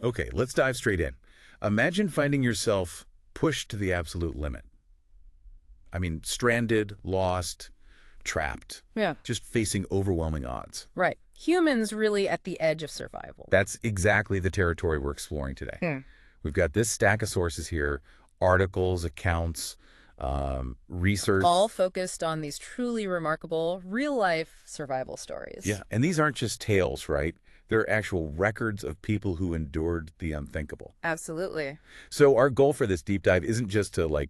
Okay, let's dive straight in. Imagine finding yourself pushed to the absolute limit. I mean, stranded, lost, trapped, Yeah. just facing overwhelming odds. Right. Humans really at the edge of survival. That's exactly the territory we're exploring today. Hmm. We've got this stack of sources here, articles, accounts, research. All focused on these truly remarkable real-life survival stories. Yeah, and these aren't just tales, right? They're actual records of people who endured the unthinkable. Absolutely. So our goal for this deep dive isn't just to,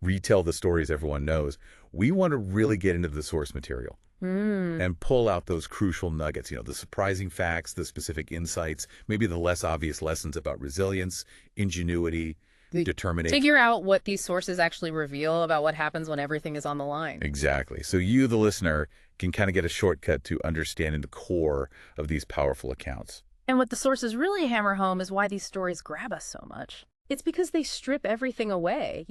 retell the stories everyone knows. We want to really get into the source material and pull out those crucial nuggets, the surprising facts, the specific insights, maybe the less obvious lessons about resilience, ingenuity, determination. Figure out what these sources actually reveal about what happens when everything is on the line. Exactly. So you, the listener, can kind of get a shortcut to understanding the core of these powerful accounts. And what the sources really hammer home is why these stories grab us so much. It's because they strip everything away,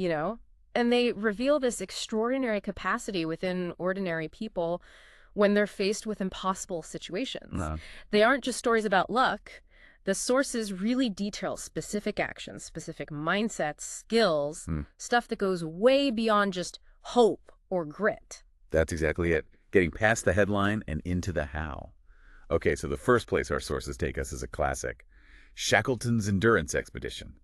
and they reveal this extraordinary capacity within ordinary people when they're faced with impossible situations. They aren't just stories about luck. The sources really detail specific actions, specific mindsets, skills, stuff that goes way beyond just hope or grit. That's exactly it. Getting past the headline and into the how. Okay, so the first place our sources take us is a classic. Shackleton's Endurance Expedition,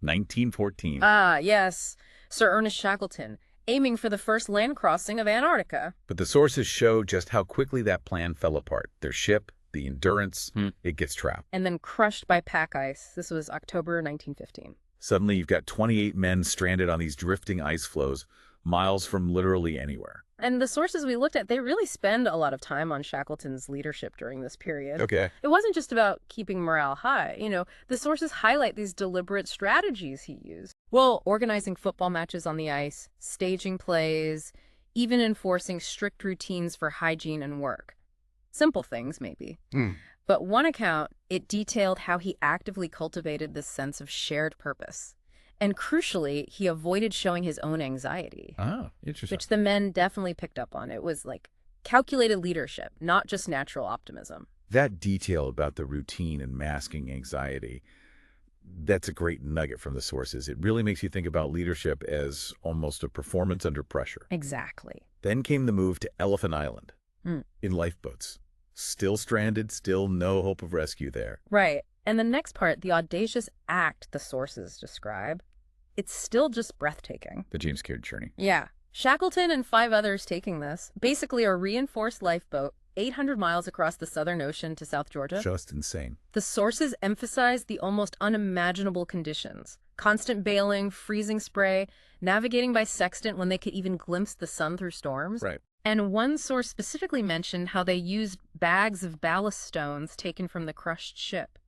1914. Ah, yes. Sir Ernest Shackleton, aiming for the first land crossing of Antarctica. But the sources show just how quickly that plan fell apart. Their ship, the Endurance, it gets trapped. And then crushed by pack ice. This was October 1915. Suddenly, you've got 28 men stranded on these drifting ice floes, miles from literally anywhere. And the sources we looked at, they really spend a lot of time on Shackleton's leadership during this period. Okay. It wasn't just about keeping morale high. The sources highlight these deliberate strategies he used. Well, organizing football matches on the ice, staging plays, even enforcing strict routines for hygiene and work. Simple things, maybe. But one account, it detailed how he actively cultivated this sense of shared purpose. And crucially, he avoided showing his own anxiety. Oh, interesting. Which the men definitely picked up on. It was like calculated leadership, not just natural optimism. That detail about the routine and masking anxiety, that's a great nugget from the sources. It really makes you think about leadership as almost a performance under pressure. Exactly. Then came the move to Elephant Island in lifeboats. Still stranded, still no hope of rescue there. Right. And the next part, the audacious act the sources describe, it's still just breathtaking. The James Caird journey. Yeah. Shackleton and 5 others taking this, basically a reinforced lifeboat, 800 miles across the Southern Ocean to South Georgia. Just insane. The sources emphasize the almost unimaginable conditions. Constant bailing, freezing spray, navigating by sextant when they could even glimpse the sun through storms. Right. And one source specifically mentioned how they used bags of ballast stones taken from the crushed ship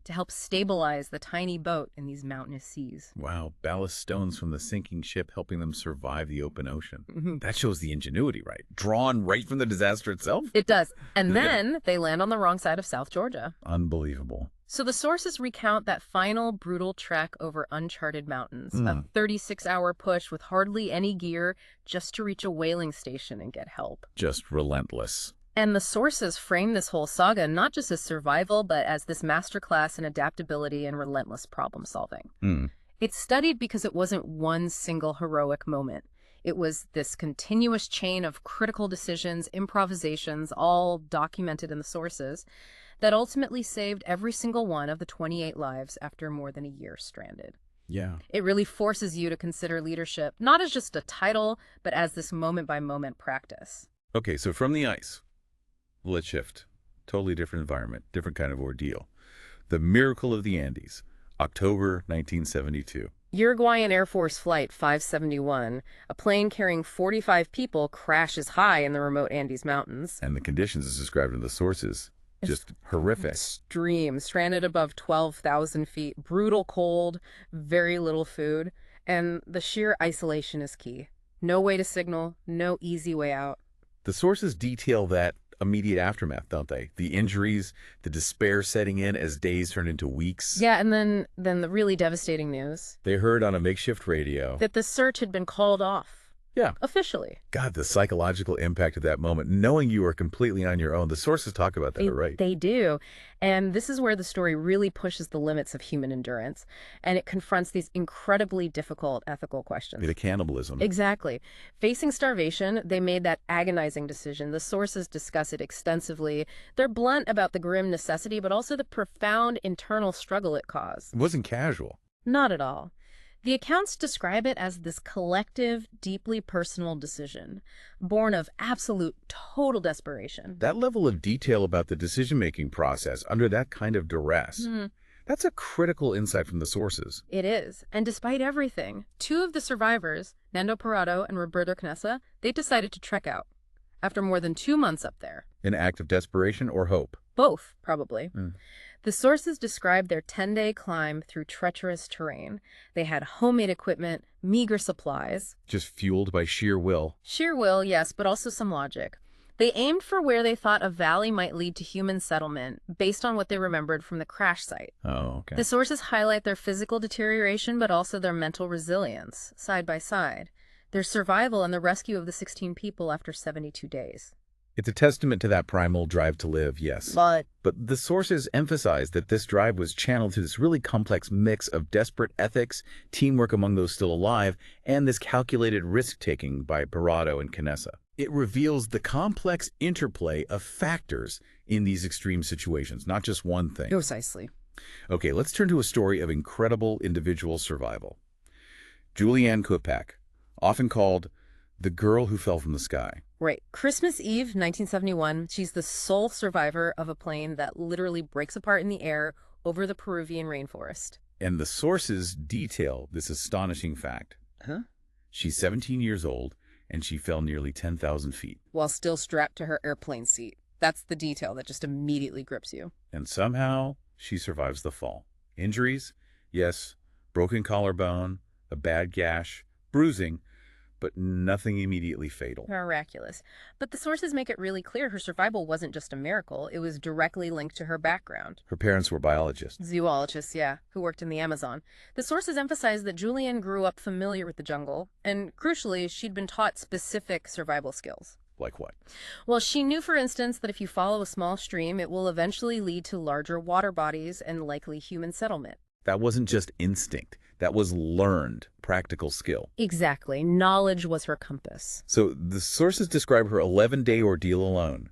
to help stabilize the tiny boat in these mountainous seas. Wow, ballast stones from the sinking ship helping them survive the open ocean. That shows the ingenuity, right? Drawn right from the disaster itself? It does. And then they land on the wrong side of South Georgia. Unbelievable. So the sources recount that final brutal trek over uncharted mountains, a 36-hour push with hardly any gear just to reach a whaling station and get help. Just relentless. And the sources frame this whole saga not just as survival, but as this masterclass in adaptability and relentless problem solving. It's studied because it wasn't one single heroic moment. It was this continuous chain of critical decisions, improvisations, all documented in the sources, that ultimately saved every single one of the 28 lives after more than a year stranded. Yeah. It really forces you to consider leadership not as just a title, but as this moment-by-moment practice. Okay, so from the ice, let's shift. Totally different environment, different kind of ordeal. The Miracle of the Andes, October 1972. Uruguayan Air Force Flight 571, a plane carrying 45 people, crashes high in the remote Andes Mountains. And the conditions as described in the sources, just horrific. Extreme, stranded above 12,000 feet, brutal cold, very little food, and the sheer isolation is key. No way to signal, no easy way out. The sources detail that immediate aftermath, don't they? The injuries, the despair setting in as days turn into weeks. Yeah, and then the really devastating news. They heard on a makeshift radio That the search had been called off. Yeah. Officially. God, the psychological impact of that moment, knowing you are completely on your own. The sources talk about that, right? They do. And this is where the story really pushes the limits of human endurance. And it confronts these incredibly difficult ethical questions. The cannibalism. Exactly. Facing starvation, they made that agonizing decision. The sources discuss it extensively. They're blunt about the grim necessity, but also the profound internal struggle it caused. It wasn't casual. Not at all. The accounts describe it as this collective, deeply personal decision, born of absolute, total desperation. That level of detail about the decision-making process under that kind of duress, that's a critical insight from the sources. It is. And despite everything, two of the survivors, Nando Parado and Roberto Canessa, they decided to trek out after more than 2 months up there. An act of desperation or hope? Both, probably. The sources describe their 10-day climb through treacherous terrain. They had homemade equipment, meager supplies. Just fueled by sheer will. Sheer will, yes, but also some logic. They aimed for where they thought a valley might lead to human settlement, based on what they remembered from the crash site. Oh, okay. The sources highlight their physical deterioration, but also their mental resilience, side by side. Their survival and the rescue of the 16 people after 72 days. It's a testament to that primal drive to live, yes. But the sources emphasize that this drive was channeled through this really complex mix of desperate ethics, teamwork among those still alive, and this calculated risk-taking by Parado and Canessa. It reveals the complex interplay of factors in these extreme situations, not just one thing. precisely. Okay, let's turn to a story of incredible individual survival. Julianne Kupak, often called the girl who fell from the sky. Right. Christmas Eve, 1971, she's the sole survivor of a plane that literally breaks apart in the air over the Peruvian rainforest. And the sources detail this astonishing fact. She's 17 years old, and she fell nearly 10,000 feet. While still strapped to her airplane seat. That's the detail that just immediately grips you. And somehow, she survives the fall. Injuries? Yes. Broken collarbone, a bad gash, bruising, but nothing immediately fatal. Miraculous. But the sources make it really clear her survival wasn't just a miracle. It was directly linked to her background. Her parents were biologists. Zoologists, yeah, who worked in the Amazon. The sources emphasize that Julianne grew up familiar with the jungle, and crucially, she'd been taught specific survival skills. Like what? Well, she knew, for instance, that if you follow a small stream, it will eventually lead to larger water bodies and likely human settlement. That wasn't just instinct. That was learned, practical skill. Exactly. Knowledge was her compass. So the sources describe her 11-day ordeal alone.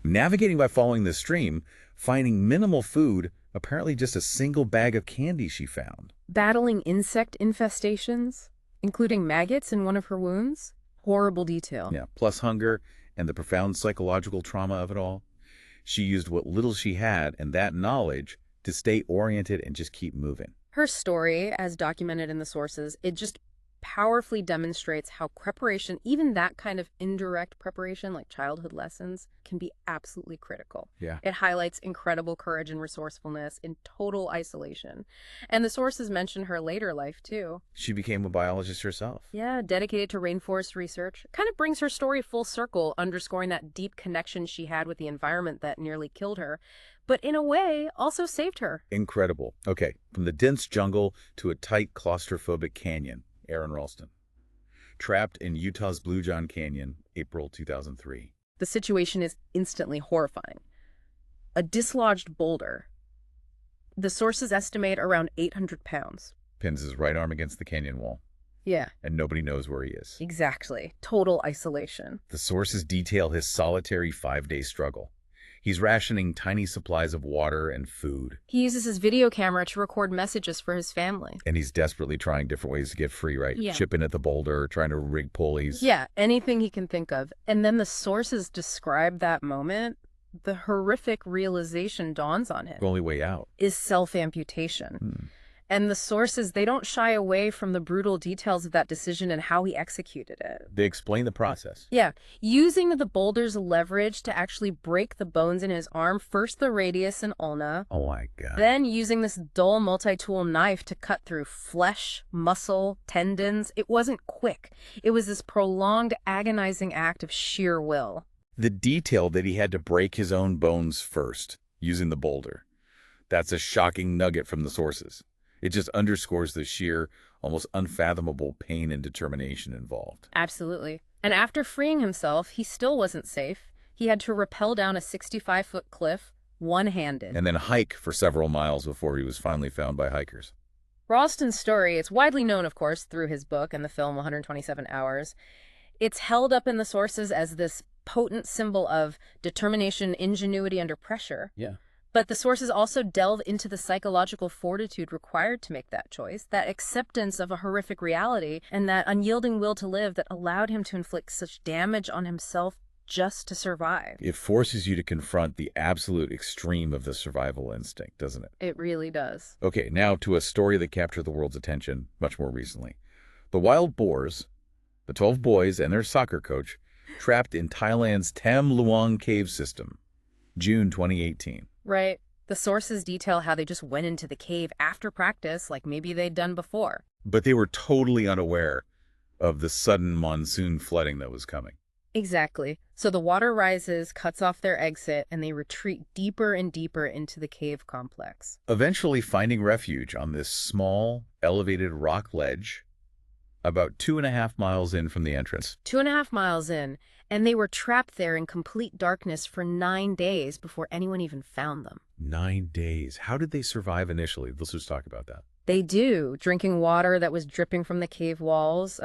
Navigating by following the stream, finding minimal food, apparently just a single bag of candy she found. Battling insect infestations, including maggots in one of her wounds. Horrible detail. Yeah, plus hunger and the profound psychological trauma of it all. She used what little she had and that knowledge to stay oriented and just keep moving. Her story, as documented in the sources, it just powerfully demonstrates how preparation, even that kind of indirect preparation like childhood lessons, can be absolutely critical. Yeah. It highlights incredible courage and resourcefulness in total isolation. And the sources mention her later life, too. She became a biologist herself. Yeah, dedicated to rainforest research. Kind of brings her story full circle, underscoring that deep connection she had with the environment that nearly killed her, but in a way also saved her. Incredible. Okay, from the dense jungle to a tight claustrophobic canyon. Aaron Ralston. Trapped in Utah's Blue John Canyon, April 2003. The situation is instantly horrifying. A dislodged boulder. The sources estimate around 800 pounds. Pins his right arm against the canyon wall. Yeah. And nobody knows where he is. Exactly. Total isolation. The sources detail his solitary 5-day struggle. He's rationing tiny supplies of water and food. He uses his video camera to record messages for his family. And he's desperately trying different ways to get free, right? Yeah. Chipping at the boulder, trying to rig pulleys. Yeah, anything he can think of. And then the sources describe that moment. The horrific realization dawns on him. The only way out is self-amputation. And the sources, they don't shy away from the brutal details of that decision and how he executed it. They explain the process. Yeah, using the boulder's leverage to actually break the bones in his arm, first the radius and ulna, Oh my God. then using this dull multi-tool knife to cut through flesh, muscle, tendons. It wasn't quick. It was this prolonged, agonizing act of sheer will. The detail that he had to break his own bones first, using the boulder. That's a shocking nugget from the sources. It just underscores the sheer, almost unfathomable pain and determination involved. Absolutely. And after freeing himself, he still wasn't safe. He had to rappel down a 65-foot cliff, one-handed. And then hike for several miles before he was finally found by hikers. Ralston's story, it's widely known, of course, through his book and the film 127 Hours. It's held up in the sources as this potent symbol of determination, ingenuity under pressure. Yeah. But the sources also delve into the psychological fortitude required to make that choice, that acceptance of a horrific reality, and that unyielding will to live that allowed him to inflict such damage on himself just to survive. It forces you to confront the absolute extreme of the survival instinct, doesn't it? It really does. Okay, now to a story that captured the world's attention much more recently. The wild boars, the 12 boys and their soccer coach, trapped in Thailand's Tam Luang cave system, June 2018. Right. The sources detail how they just went into the cave after practice, like maybe they'd done before. But they were totally unaware of the sudden monsoon flooding that was coming. Exactly. So the water rises, cuts off their exit, and they retreat deeper and deeper into the cave complex. Eventually finding refuge on this small, elevated rock ledge about 2.5 miles in from the entrance. 2.5 miles in, and they were trapped there in complete darkness for 9 days before anyone even found them. 9 days. How did they survive initially? Let's just talk about that. They do, drinking water that was dripping from the cave walls.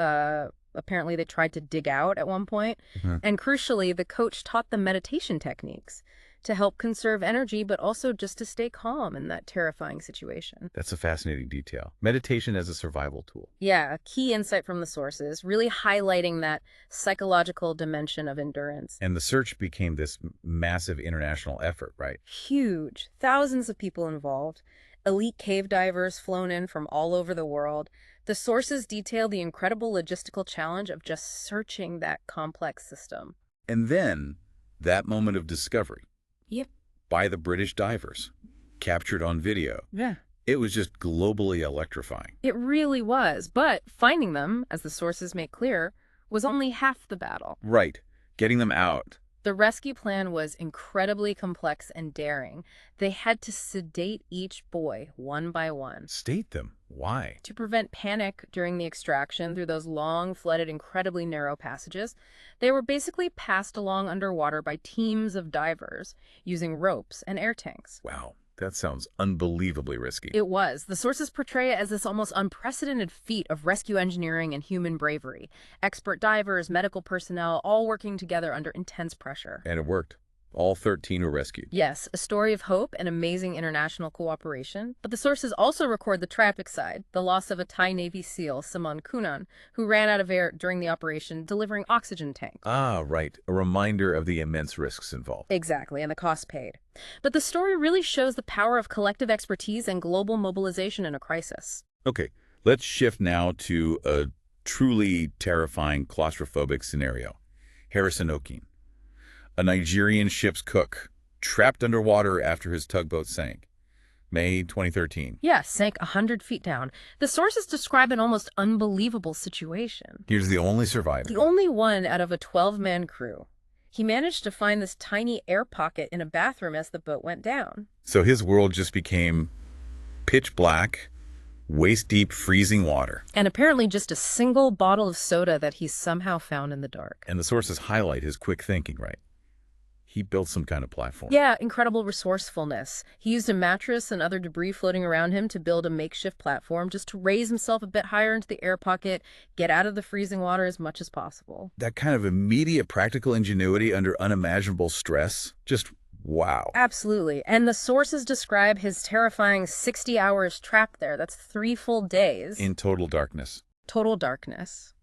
Apparently they tried to dig out at one point. Mm-hmm. And crucially, the coach taught them meditation techniques to help conserve energy, but also just to stay calm in that terrifying situation. That's a fascinating detail. Meditation as a survival tool. Yeah, a key insight from the sources, really highlighting that psychological dimension of endurance. And the search became this massive international effort, right? Huge. Thousands of people involved. Elite cave divers flown in from all over the world. The sources detail the incredible logistical challenge of just searching that complex system. And then, that moment of discovery. Yep. By the British divers, captured on video. Yeah. It was just globally electrifying. It really was. But finding them, as the sources make clear, was only half the battle. Right. Getting them out. The rescue plan was incredibly complex and daring. They had to sedate each boy one by one. Sedate them? Why? To prevent panic during the extraction through those long, flooded, incredibly narrow passages, they were basically passed along underwater by teams of divers using ropes and air tanks. Wow. That sounds unbelievably risky. It was. The sources portray it as this almost unprecedented feat of rescue engineering and human bravery. Expert divers, medical personnel, all working together under intense pressure. And it worked. All 13 were rescued. Yes, a story of hope and amazing international cooperation. But the sources also record the tragic side, the loss of a Thai Navy SEAL, Saman Kunan, who ran out of air during the operation, delivering oxygen tanks. Ah, right. A reminder of the immense risks involved. Exactly, and the cost paid. But the story really shows the power of collective expertise and global mobilization in a crisis. Okay, let's shift now to a truly terrifying claustrophobic scenario. Harrison Okene, a Nigerian ship's cook, trapped underwater after his tugboat sank. May 2013. Yeah, sank 100 feet down. The sources describe an almost unbelievable situation. Here's the only survivor. The only one out of a 12-man crew. He managed to find this tiny air pocket in a bathroom as the boat went down. So his world just became pitch black, waist-deep freezing water. And apparently just a single bottle of soda that he somehow found in the dark. And the sources highlight his quick thinking, right? He built some kind of platform. Yeah, incredible resourcefulness. He used a mattress and other debris floating around him to build a makeshift platform just to raise himself a bit higher into the air pocket, get out of the freezing water as much as possible. That kind of immediate practical ingenuity under unimaginable stress, just wow. Absolutely. And the sources describe his terrifying 60 hours trapped there. That's 3 full days. In total darkness. Total darkness.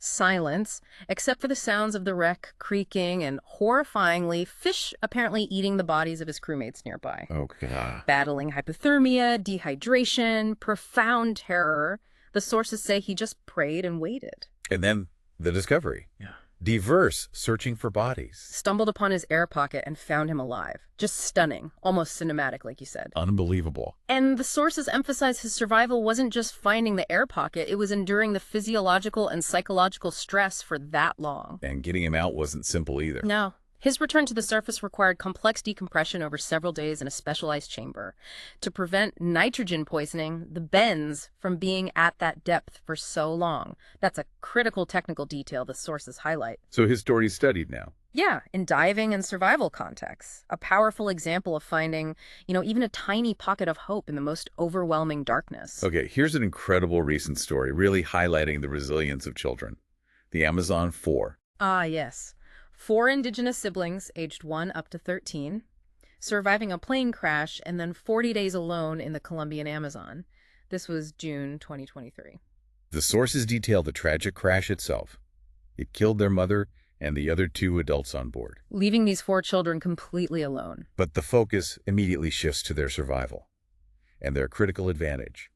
Silence, except for the sounds of the wreck creaking and, horrifyingly, fish apparently eating the bodies of his crewmates nearby. Oh, God. Battling hypothermia, dehydration, profound terror. The sources say he just prayed and waited. And then the discovery. Yeah. Diverse, searching for bodies. Stumbled upon his air pocket and found him alive. Just stunning. Almost cinematic, like you said. Unbelievable. And the sources emphasize his survival wasn't just finding the air pocket, it was enduring the physiological and psychological stress for that long. And getting him out wasn't simple either. No. His return to the surface required complex decompression over several days in a specialized chamber to prevent nitrogen poisoning, the bends, from being at that depth for so long. That's a critical technical detail the sources highlight. So his story's studied now. Yeah, in diving and survival contexts. A powerful example of finding, even a tiny pocket of hope in the most overwhelming darkness. Okay, here's an incredible recent story really highlighting the resilience of children. The Amazon 4. Ah, yes. 4 indigenous siblings, aged 1 up to 13, surviving a plane crash and then 40 days alone in the Colombian Amazon. This was June 2023. The sources detail the tragic crash itself. It killed their mother and the other 2 adults on board. Leaving these 4 children completely alone. But the focus immediately shifts to their survival and their critical advantage,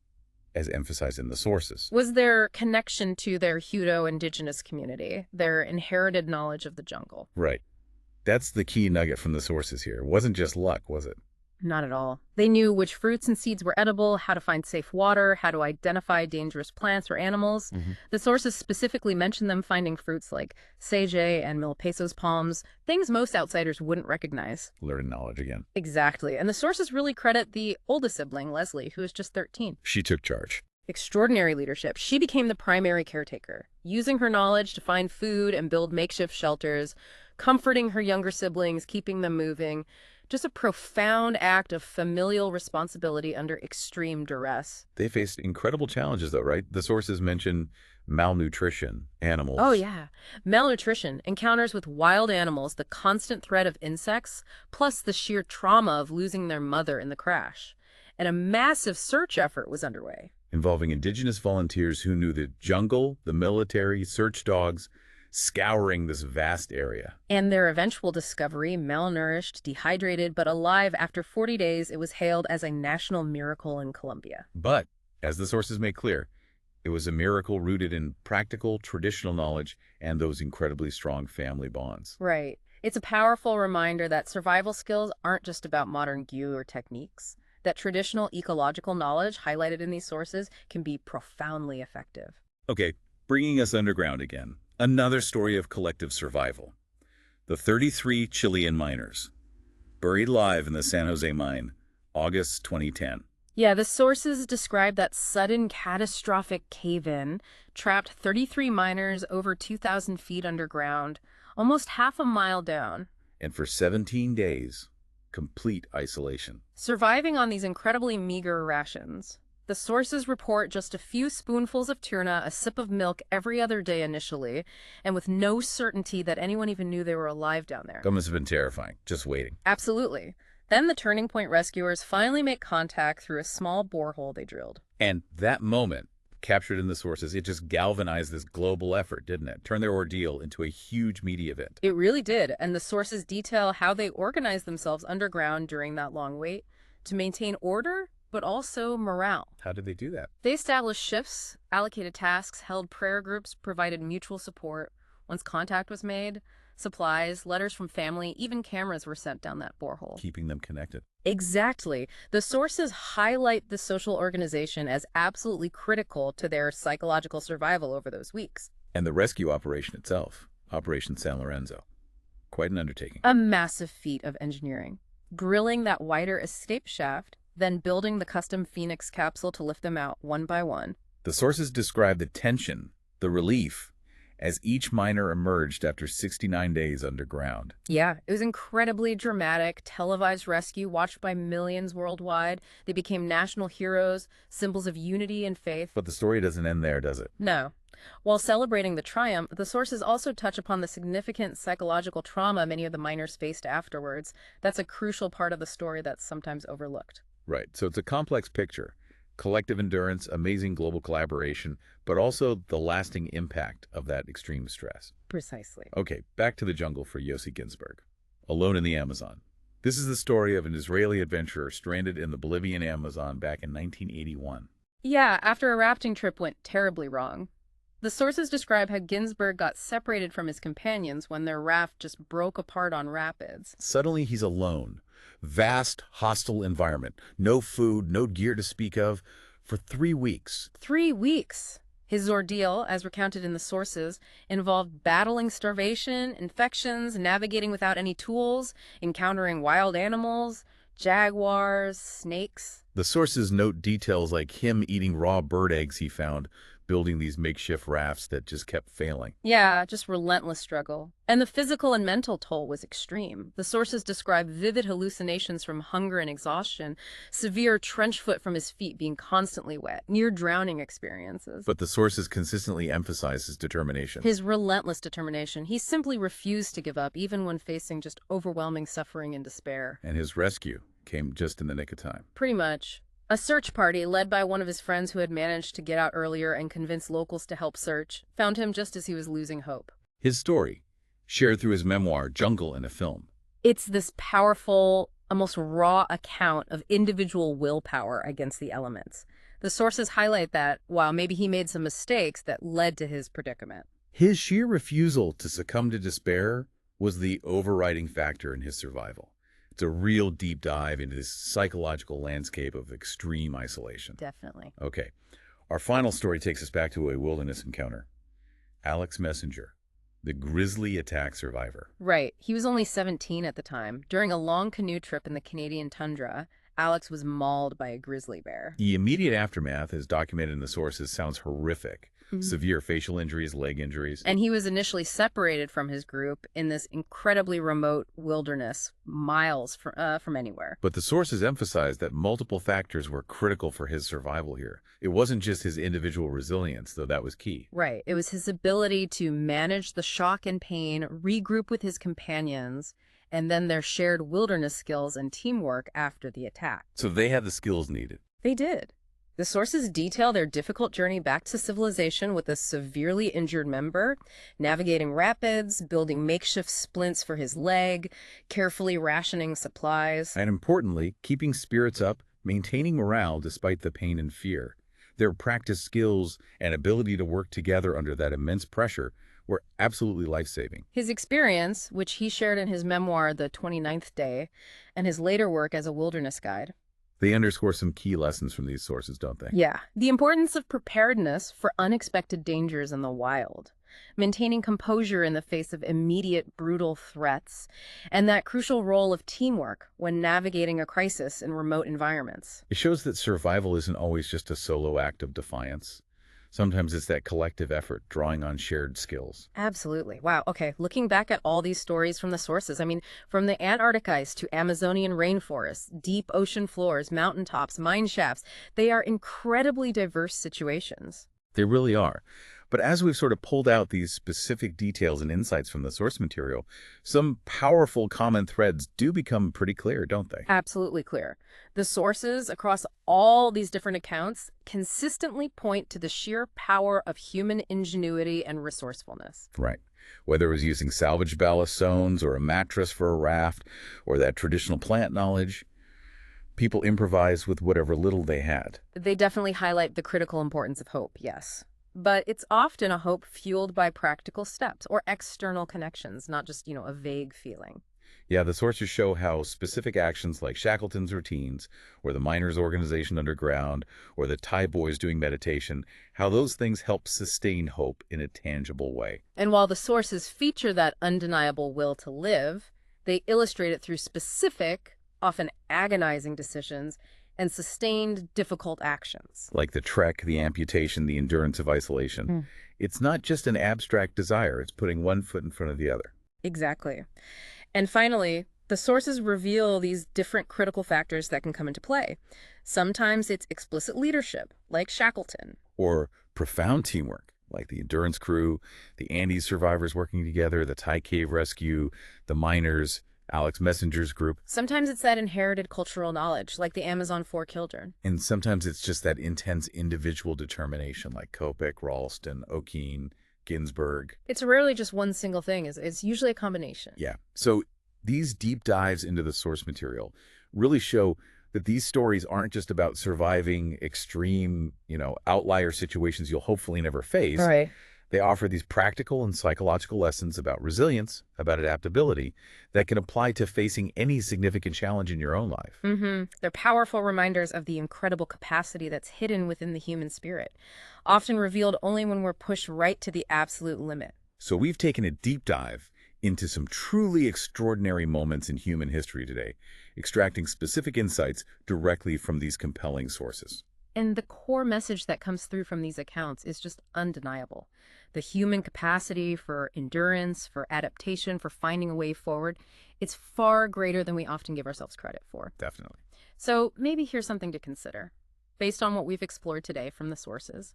as emphasized in the sources. Was their connection to their Hudo indigenous community, their inherited knowledge of the jungle. Right. That's the key nugget from the sources here. It wasn't just luck, was it? Not at all. They knew which fruits and seeds were edible, how to find safe water, how to identify dangerous plants or animals. The sources specifically mentioned them finding fruits like sage and milpesos palms, things most outsiders wouldn't recognize. Learning knowledge again. Exactly. And the sources really credit the oldest sibling, Leslie, who is just 13. She took charge. Extraordinary leadership. She became the primary caretaker, using her knowledge to find food and build makeshift shelters, comforting her younger siblings, keeping them moving. Just a profound act of familial responsibility under extreme duress. They faced incredible challenges, though, right? The sources mention malnutrition, animals. Oh, yeah. Malnutrition, encounters with wild animals, the constant threat of insects, plus the sheer trauma of losing their mother in the crash. And a massive search effort was underway. Involving indigenous volunteers who knew the jungle, the military, search dogs, scouring this vast area. And their eventual discovery, malnourished, dehydrated, but alive after 40 days, it was hailed as a national miracle in Colombia. But, as the sources make clear, it was a miracle rooted in practical, traditional knowledge and those incredibly strong family bonds. Right. It's a powerful reminder that survival skills aren't just about modern gear or techniques, that traditional ecological knowledge highlighted in these sources can be profoundly effective. Okay, bringing us underground again. Another story of collective survival. The 33 Chilean miners, buried alive in the San Jose mine, August 2010. Yeah, the sources describe that sudden catastrophic cave-in trapped 33 miners over 2,000 feet underground, almost half a mile down. And for 17 days, complete isolation. Surviving on these incredibly meager rations. The sources report just a few spoonfuls of tuna, a sip of milk every other day initially, and with no certainty that anyone even knew they were alive down there. That must have been terrifying, just waiting. Absolutely. Then the Turning Point rescuers finally make contact through a small borehole they drilled. And that moment, captured in the sources, it just galvanized this global effort, didn't it? Turned their ordeal into a huge media event. It really did, and the sources detail how they organized themselves underground during that long wait to maintain order, but also morale. How did they do that? They established shifts, allocated tasks, held prayer groups, provided mutual support. Once contact was made, supplies, letters from family, even cameras were sent down that borehole. Keeping them connected. Exactly. The sources highlight the social organization as absolutely critical to their psychological survival over those weeks. And the rescue operation itself, Operation San Lorenzo. Quite an undertaking. A massive feat of engineering. Drilling that wider escape shaft, then building the custom Phoenix capsule to lift them out one by one. The sources describe the tension, the relief, as each miner emerged after 69 days underground. Yeah, it was incredibly dramatic, televised rescue watched by millions worldwide. They became national heroes, symbols of unity and faith. But the story doesn't end there, does it? No. While celebrating the triumph, the sources also touch upon the significant psychological trauma many of the miners faced afterwards. That's a crucial part of the story that's sometimes overlooked. Right, so it's a complex picture. Collective endurance, amazing global collaboration, but also the lasting impact of that extreme stress. Precisely. Okay, back to the jungle for Yossi Ginsberg. Alone in the Amazon. This is the story of an Israeli adventurer stranded in the Bolivian Amazon back in 1981. Yeah, after a rafting trip went terribly wrong. The sources describe how Ginsberg got separated from his companions when their raft just broke apart on rapids. Suddenly he's alone. Vast, hostile environment. No food, no gear to speak of. For 3 weeks. 3 weeks. His ordeal, as recounted in the sources, involved battling starvation, infections, navigating without any tools, encountering wild animals, jaguars, snakes. The sources note details like him eating raw bird eggs he found, building these makeshift rafts that just kept failing. Yeah, just relentless struggle. And the physical and mental toll was extreme. The sources describe vivid hallucinations from hunger and exhaustion, severe trench foot from his feet being constantly wet, near drowning experiences. But the sources consistently emphasize his determination. His relentless determination. He simply refused to give up, even when facing just overwhelming suffering and despair. And his rescue came just in the nick of time. Pretty much. A search party, led by one of his friends who had managed to get out earlier and convince locals to help search, found him just as he was losing hope. His story, shared through his memoir, Jungle in a Film. It's this powerful, almost raw account of individual willpower against the elements. The sources highlight that, while maybe he made some mistakes that led to his predicament. His sheer refusal to succumb to despair was the overriding factor in his survival. It's a real deep dive into this psychological landscape of extreme isolation. Definitely. Okay, our final story takes us back to a wilderness encounter. Alex Messenger, the grizzly attack survivor. Right. He was only 17 at the time. During a long canoe trip in the Canadian tundra, Alex was mauled by a grizzly bear. The immediate aftermath, as documented in the sources, sounds horrific. Severe facial injuries, leg injuries. And he was initially separated from his group in this incredibly remote wilderness, miles from anywhere. But the sources emphasize that multiple factors were critical for his survival here. It wasn't just his individual resilience, though that was key. Right. It was his ability to manage the shock and pain, regroup with his companions, and then their shared wilderness skills and teamwork after the attack. So they had the skills needed. They did. The sources detail their difficult journey back to civilization with a severely injured member, navigating rapids, building makeshift splints for his leg, carefully rationing supplies. And importantly, keeping spirits up, maintaining morale despite the pain and fear. Their practice skills and ability to work together under that immense pressure were absolutely life-saving. His experience, which he shared in his memoir, The 29th Day, and his later work as a wilderness guide. They underscore some key lessons from these sources, don't they? Yeah. The importance of preparedness for unexpected dangers in the wild, maintaining composure in the face of immediate, brutal threats, and that crucial role of teamwork when navigating a crisis in remote environments. It shows that survival isn't always just a solo act of defiance. Sometimes it's that collective effort, drawing on shared skills. Absolutely. Wow. Okay. Looking back at all these stories from the sources, I mean, from the Antarctic ice to Amazonian rainforests, deep ocean floors, mountaintops, mine shafts, they are incredibly diverse situations. They really are. But as we've sort of pulled out these specific details and insights from the source material, some powerful common threads do become pretty clear, don't they? Absolutely clear. The sources across all these different accounts consistently point to the sheer power of human ingenuity and resourcefulness. Right. Whether it was using salvage ballast zones or a mattress for a raft or that traditional plant knowledge, people improvised with whatever little they had. They definitely highlight the critical importance of hope, yes. But it's often a hope fueled by practical steps or external connections, not just, a vague feeling. Yeah, the sources show how specific actions like Shackleton's routines, or the miners' organization underground, or the Thai boys doing meditation, how those things help sustain hope in a tangible way. And while the sources feature that undeniable will to live, they illustrate it through specific, often agonizing decisions and sustained, difficult actions. Like the trek, the amputation, the endurance of isolation. It's not just an abstract desire. It's putting one foot in front of the other. Exactly. And finally, the sources reveal these different critical factors that can come into play. Sometimes it's explicit leadership, like Shackleton. Or profound teamwork, like the Endurance crew, the Andes survivors working together, the Thai cave rescue, the miners, Alex Messenger's group. Sometimes it's that inherited cultural knowledge, like the Amazon 4 children. And sometimes it's just that intense individual determination, like Kopek, Ralston, O'Keen, Ginsberg. It's rarely just one single thing. It's usually a combination. Yeah. So these deep dives into the source material really show that these stories aren't just about surviving extreme, outlier situations you'll hopefully never face. Right. They offer these practical and psychological lessons about resilience, about adaptability, that can apply to facing any significant challenge in your own life. They're powerful reminders of the incredible capacity that's hidden within the human spirit, often revealed only when we're pushed right to the absolute limit. So we've taken a deep dive into some truly extraordinary moments in human history today, extracting specific insights directly from these compelling sources. And the core message that comes through from these accounts is just undeniable. The human capacity for endurance, for adaptation, for finding a way forward, it's far greater than we often give ourselves credit for. Definitely. So maybe here's something to consider. Based on what we've explored today from the sources,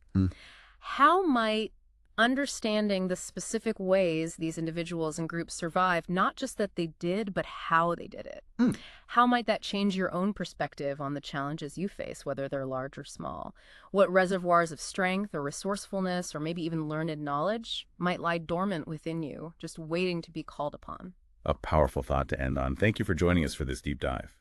how might understanding the specific ways these individuals and groups survived, not just that they did, but how they did it, how might that change your own perspective on the challenges you face, whether they're large or small? What reservoirs of strength or resourcefulness or maybe even learned knowledge might lie dormant within you, just waiting to be called upon? A powerful thought to end on. Thank you for joining us for this deep dive.